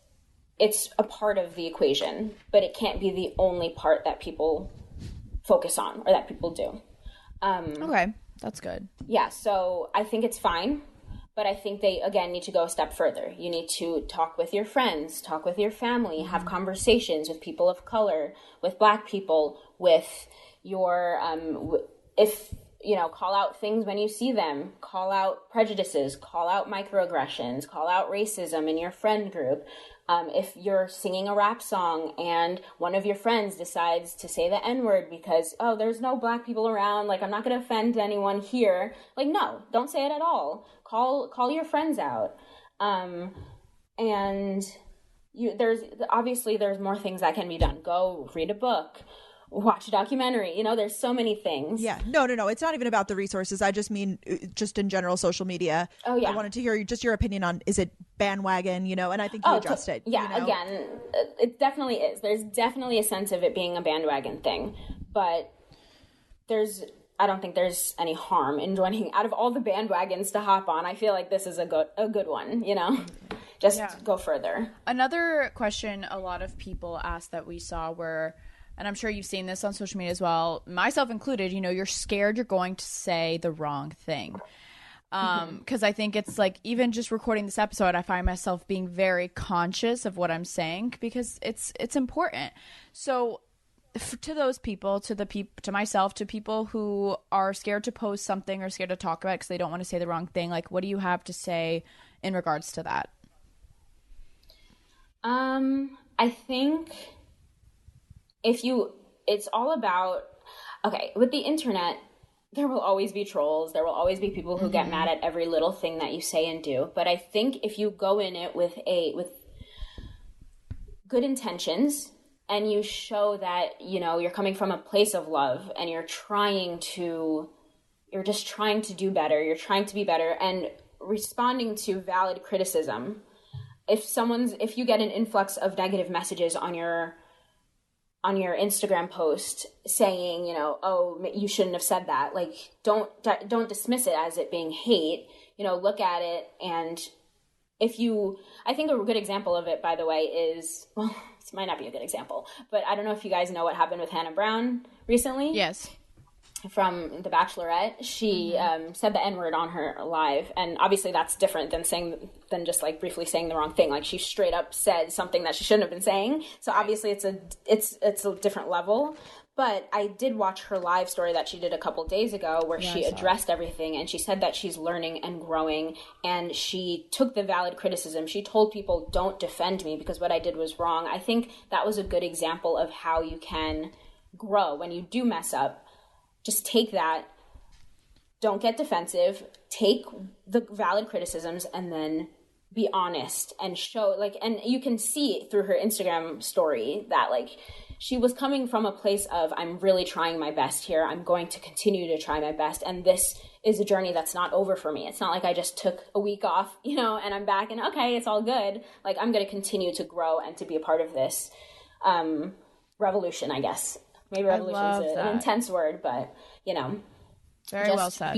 Speaker 4: a part of the equation, but it can't be the only part that people focus on or that people do.
Speaker 2: Okay, that's good.
Speaker 4: Yeah, so I think it's fine, but I think they, again, need to go a step further. You need to talk with your friends, talk with your family, have conversations with people of color, with Black people, with your, call out things when you see them, call out prejudices, call out microaggressions, call out racism in your friend group. If you're singing a rap song and one of your friends decides to say the N-word because, oh, there's no Black people around, like, I'm not going to offend anyone here. Like, no, don't say it at all. Call your friends out. And there's more things that can be done. Go read a book. Watch a documentary. There's so many things.
Speaker 3: Yeah. No. It's not even about the resources. I just mean just in general social media.
Speaker 4: Oh, yeah.
Speaker 3: I wanted to hear your opinion on, is it bandwagon, and I think you addressed it.
Speaker 4: Yeah, again, it definitely is. There's definitely a sense of it being a bandwagon thing. But I don't think there's any harm in joining. Out of all the bandwagons to hop on, I feel like this is a good one, Just go further.
Speaker 2: Another question a lot of people asked that we saw were, and I'm sure you've seen this on social media as well, myself included, you're scared you're going to say the wrong thing. Because I think it's like, even just recording this episode, I find myself being very conscious of what I'm saying because it's important. So to those people, to myself, to people who are scared to post something or scared to talk about it because they don't want to say the wrong thing, like, what do you have to say in regards to that?
Speaker 4: I think it's all about, okay, with the internet, there will always be trolls. There will always be people who get mad at every little thing that you say and do. But I think if you go in it with good intentions and you show that, you're coming from a place of love and you're just trying to do better. You're trying to be better and responding to valid criticism. If you get an influx of negative messages on your Instagram post saying, oh, you shouldn't have said that. Like, don't dismiss it as it being hate, look at it. And I think a good example of it, by the way, is, well, this might not be a good example, but I don't know if you guys know what happened with Hannah Brown recently.
Speaker 2: Yes.
Speaker 4: from The Bachelorette, she said the N-word on her live, and obviously that's different than just like briefly saying the wrong thing. Like, she straight up said something that she shouldn't have been saying. So obviously it's a different level. But I did watch her live story that she did a couple days ago, where she addressed everything, and she said that she's learning and growing, and she took the valid criticism. She told people, don't defend me because what I did was wrong. I think that was a good example of how you can grow when you do mess up. Just take that, don't get defensive, take the valid criticisms, and then be honest and show, like, and you can see through her Instagram story that, like, she was coming from a place of, I'm really trying my best here. I'm going to continue to try my best. And this is a journey that's not over for me. It's not like I just took a week off, and I'm back and okay, it's all good. Like, I'm going to continue to grow and to be a part of this revolution, I guess. Maybe revolution is an intense word, but,
Speaker 2: Very
Speaker 4: just
Speaker 2: well said.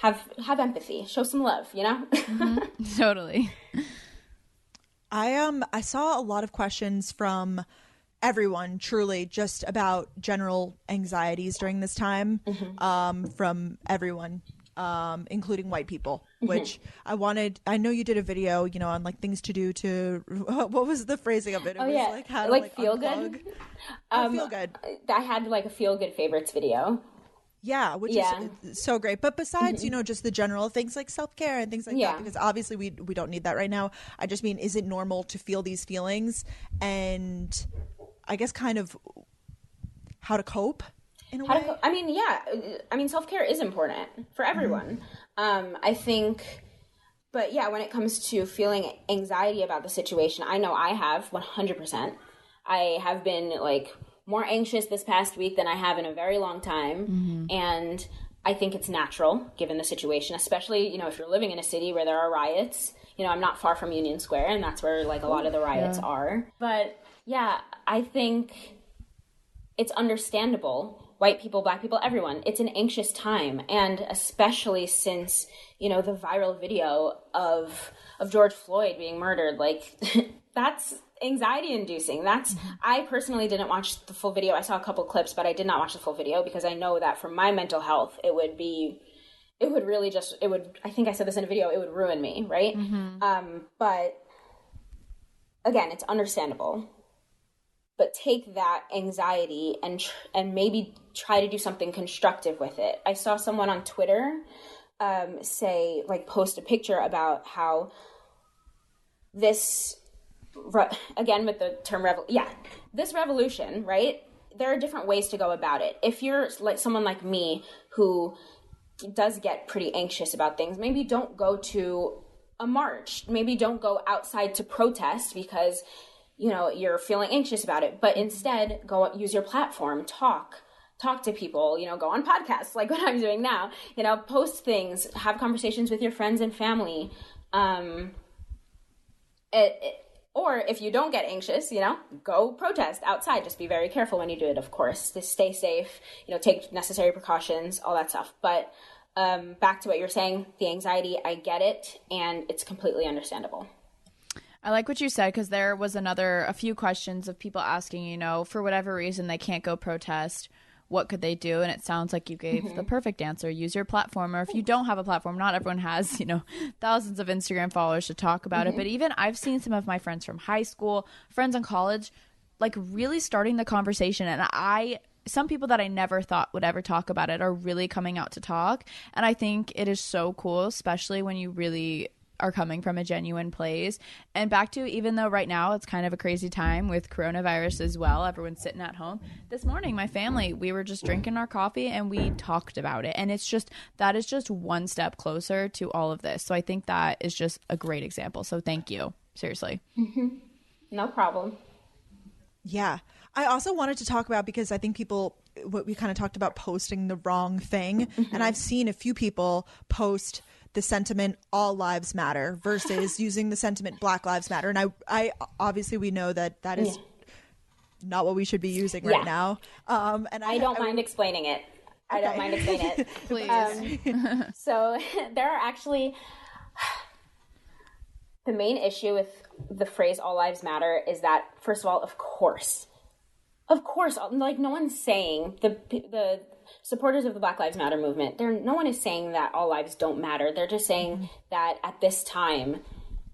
Speaker 4: Have empathy, show some love,
Speaker 2: Totally.
Speaker 3: I saw a lot of questions from everyone, truly, just about general anxieties during this time, from everyone, including white people, which I know you did a video, on like things to do to, what was the phrasing of it? It was like how to like
Speaker 4: feel
Speaker 3: unplug.
Speaker 4: good.
Speaker 3: Feel good.
Speaker 4: I had like a feel good favorites video.
Speaker 3: Yeah, which is so great. But besides, just the general things like self-care and things like that, because obviously we don't need that right now. I just mean, is it normal to feel these feelings, and I guess kind of how to cope in a way?
Speaker 4: I mean, self-care is important for everyone. I think, but yeah, when it comes to feeling anxiety about the situation, I know I have 100%. I have been like more anxious this past week than I have in a very long time. And I think it's natural given the situation, especially, if you're living in a city where there are riots. I'm not far from Union Square, and that's where like a lot of the riots are. But yeah, I think it's understandable. White people, black people, everyone. It's an anxious time. And especially since, the viral video of George Floyd being murdered, like that's anxiety inducing. I personally didn't watch the full video. I saw a couple clips, but I did not watch the full video because I know that for my mental health, it would I think I said this in a video, it would ruin me. Right. But again, it's understandable, but take that anxiety and maybe try to do something constructive with it. I saw someone on Twitter post a picture about how this, again with the term this revolution, right? There are different ways to go about it. If you're like someone like me who does get pretty anxious about things, maybe don't go to a march, maybe don't go outside to protest because you're feeling anxious about it, but instead go use your platform, talk to people, go on podcasts like what I'm doing now, post things, have conversations with your friends and family. Or if you don't get anxious, go protest outside. Just be very careful when you do it, of course, to stay safe, take necessary precautions, all that stuff. But back to what you're saying, the anxiety, I get it, and it's completely understandable.
Speaker 2: I like what you said, because there was a few questions of people asking, for whatever reason they can't go protest, what could they do? And it sounds like you gave the perfect answer. Use your platform. Or if you don't have a platform, not everyone has, thousands of Instagram followers to talk about it. But even I've seen some of my friends from high school, friends in college, like really starting the conversation. And some people that I never thought would ever talk about it are really coming out to talk. And I think it is so cool, especially when you really are coming from a genuine place. And back to, even though right now it's kind of a crazy time with coronavirus as well, everyone's sitting at home. This morning, my family, we were just drinking our coffee and we talked about it. And that is just one step closer to all of this. So I think that is just a great example. So thank you. Seriously.
Speaker 4: No problem.
Speaker 3: Yeah. I also wanted to talk about, because I think we kind of talked about posting the wrong thing. And I've seen a few people post the sentiment all lives matter versus using the sentiment Black Lives Matter. And I obviously we know that is not what we should be using right now. And I don't
Speaker 4: mind explaining it. I don't mind explaining it.
Speaker 2: Please.
Speaker 4: So there are actually, the main issue with the phrase all lives matter is that, first of all, of course, like no one's saying supporters of the Black Lives Matter movement, no one is saying that all lives don't matter. They're just saying that at this time,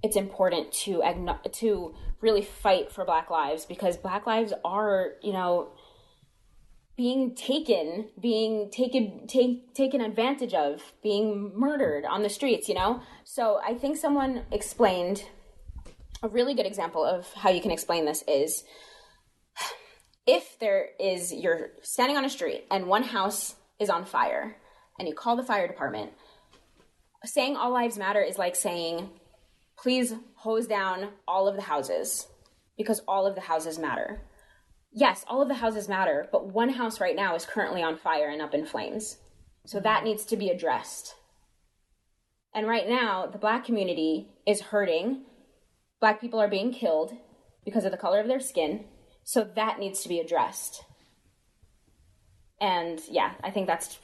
Speaker 4: it's important to really fight for Black lives, because Black lives are, being taken advantage of, being murdered on the streets, So I think someone explained, a really good example of how you can explain this is, if you're standing on a street and one house is on fire and you call the fire department, saying all lives matter is like saying, please hose down all of the houses because all of the houses matter. Yes, all of the houses matter, but one house right now is currently on fire and up in flames. So that needs to be addressed. And right now, the Black community is hurting. Black people are being killed because of the color of their skin. So that needs to be addressed. And yeah, I think that's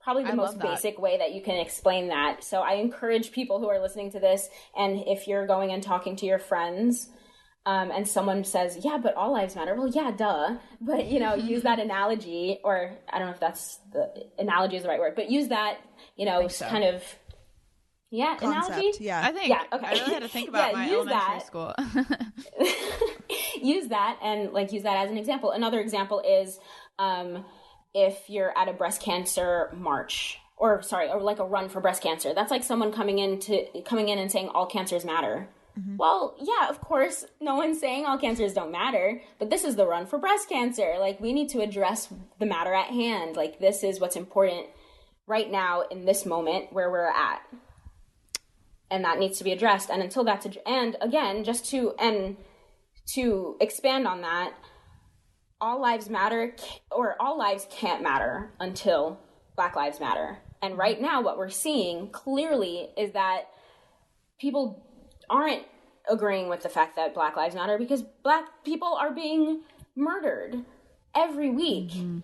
Speaker 4: probably the most basic way that you can explain that. So I encourage people who are listening to this, and if you're going and talking to your friends, and someone says, yeah, but all lives matter. Well, yeah, duh. But, use that analogy, or I don't know if that's the analogy is the right word, but use that, kind of, concept, analogy.
Speaker 3: Yeah.
Speaker 2: I think, okay. I really had to think about my elementary school.
Speaker 4: Use that and use that as an example. Another example is, if you're at a breast cancer march, or a run for breast cancer, that's like someone coming in and saying all cancers matter. Mm-hmm. Well, yeah, of course, no one's saying all cancers don't matter, but this is the run for breast cancer. We need to address the matter at hand. This is what's important right now in this moment where we're at. And that needs to be addressed. And until that's, and again, to expand on that, all lives matter, or all lives can't matter until Black Lives Matter. And right now, what we're seeing clearly is that people aren't agreeing with the fact that Black Lives Matter, because Black people are being murdered every week. Mm-hmm.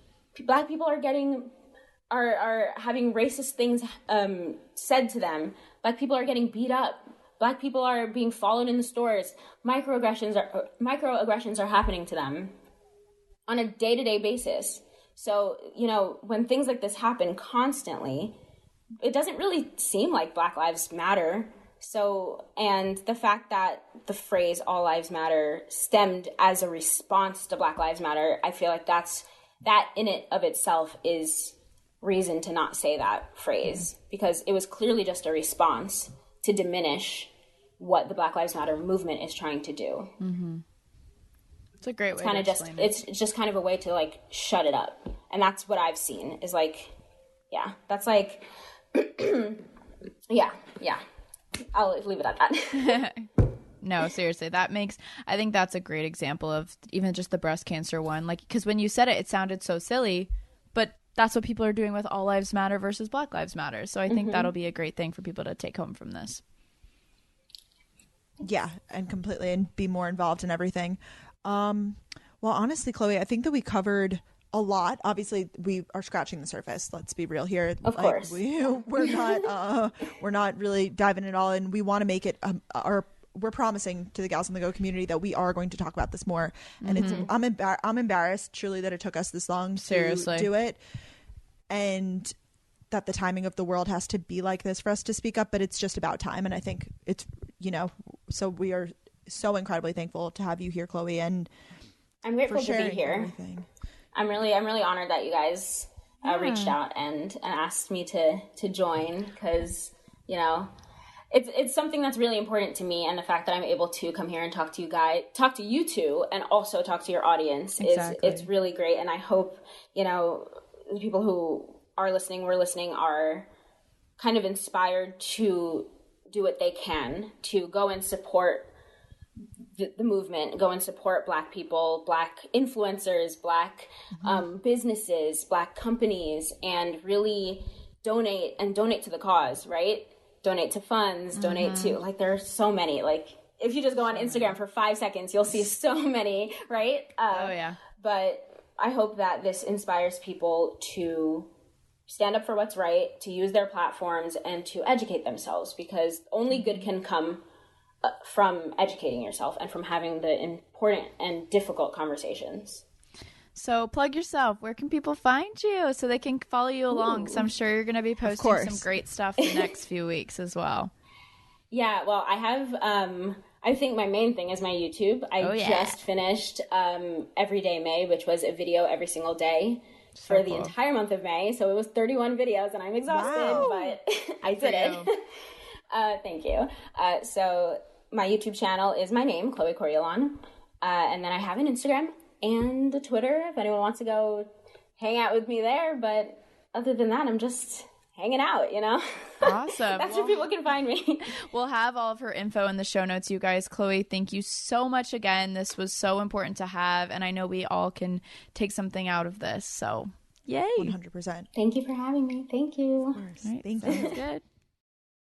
Speaker 4: Black people are having racist things said to them. Black people are getting beat up. Black people are being followed in the stores. Microaggressions are happening to them on a day-to-day basis. So, when things like this happen constantly, it doesn't really seem like Black Lives Matter. So, and the fact that the phrase all lives matter stemmed as a response to Black Lives Matter, I feel like that in it of itself is reason to not say that phrase, because it was clearly just a response to diminish what the Black Lives Matter movement is trying to do. Mm-hmm.
Speaker 2: It's a great way to explain it.
Speaker 4: It's just kind of a way to shut it up. And that's what I've seen is that's yeah. I'll leave it at that.
Speaker 2: No, seriously, I think that's a great example of even just the breast cancer one. Because when you said it, it sounded so silly, but that's what people are doing with All Lives Matter versus Black Lives Matter. So I think that'll be a great thing for people to take home from this.
Speaker 3: Yeah, and completely, and be more involved in everything. Well, honestly, Chloe, I think that we covered a lot. Obviously, we are scratching the surface. Let's be real here.
Speaker 4: Of course,
Speaker 3: we're not really diving at all, and we want to make it we're promising to the Gals on the Go community that we are going to talk about this more. And I'm embarrassed truly that it took us this long to do it, and that the timing of the world has to be like this for us to speak up. But it's just about time, and I think it's so we are so incredibly thankful to have you here, Chloe, and
Speaker 4: I'm grateful to be here.
Speaker 3: Everything.
Speaker 4: I'm really honored that you guys reached out and asked me to join, because it's something that's really important to me, and the fact that I'm able to come here and talk to you two, and also talk to your audience it's really great. And I hope the people who are listening, are kind of inspired to do what they can to go and support the movement, go and support Black people, Black influencers, Black businesses, Black companies, and really donate to the cause, right? Donate to funds, donate to, there are so many, if you just go on Instagram for 5 seconds, you'll see so many, right?
Speaker 2: Oh yeah.
Speaker 4: But I hope that this inspires people to stand up for what's right, to use their platforms, and to educate themselves, because only good can come from educating yourself and from having the important and difficult conversations.
Speaker 2: So plug yourself. Where can people find you so they can follow you along? Because I'm sure you're going to be posting some great stuff the next few weeks as well.
Speaker 4: Yeah, well, I have, I think my main thing is my YouTube. I just finished Everyday May, which was a video every single day for the entire month of May. So it was 31 videos, and I'm exhausted, but I did it. Thank you. So my YouTube channel is my name, Chloe Coriolan. And then I have an Instagram and a Twitter if anyone wants to go hang out with me there. But other than that, I'm just hanging out, you know?
Speaker 2: Awesome.
Speaker 4: That's where people can find me.
Speaker 2: We'll have all of her info in the show notes, you guys. Chloe, thank you so much again. This was so important to have, and I know we all can take something out of this. So, yay.
Speaker 3: 100%.
Speaker 4: Thank you for having me. Thank you.
Speaker 3: Of course.
Speaker 2: Right,
Speaker 3: Thank
Speaker 2: sounds
Speaker 3: you.
Speaker 2: good.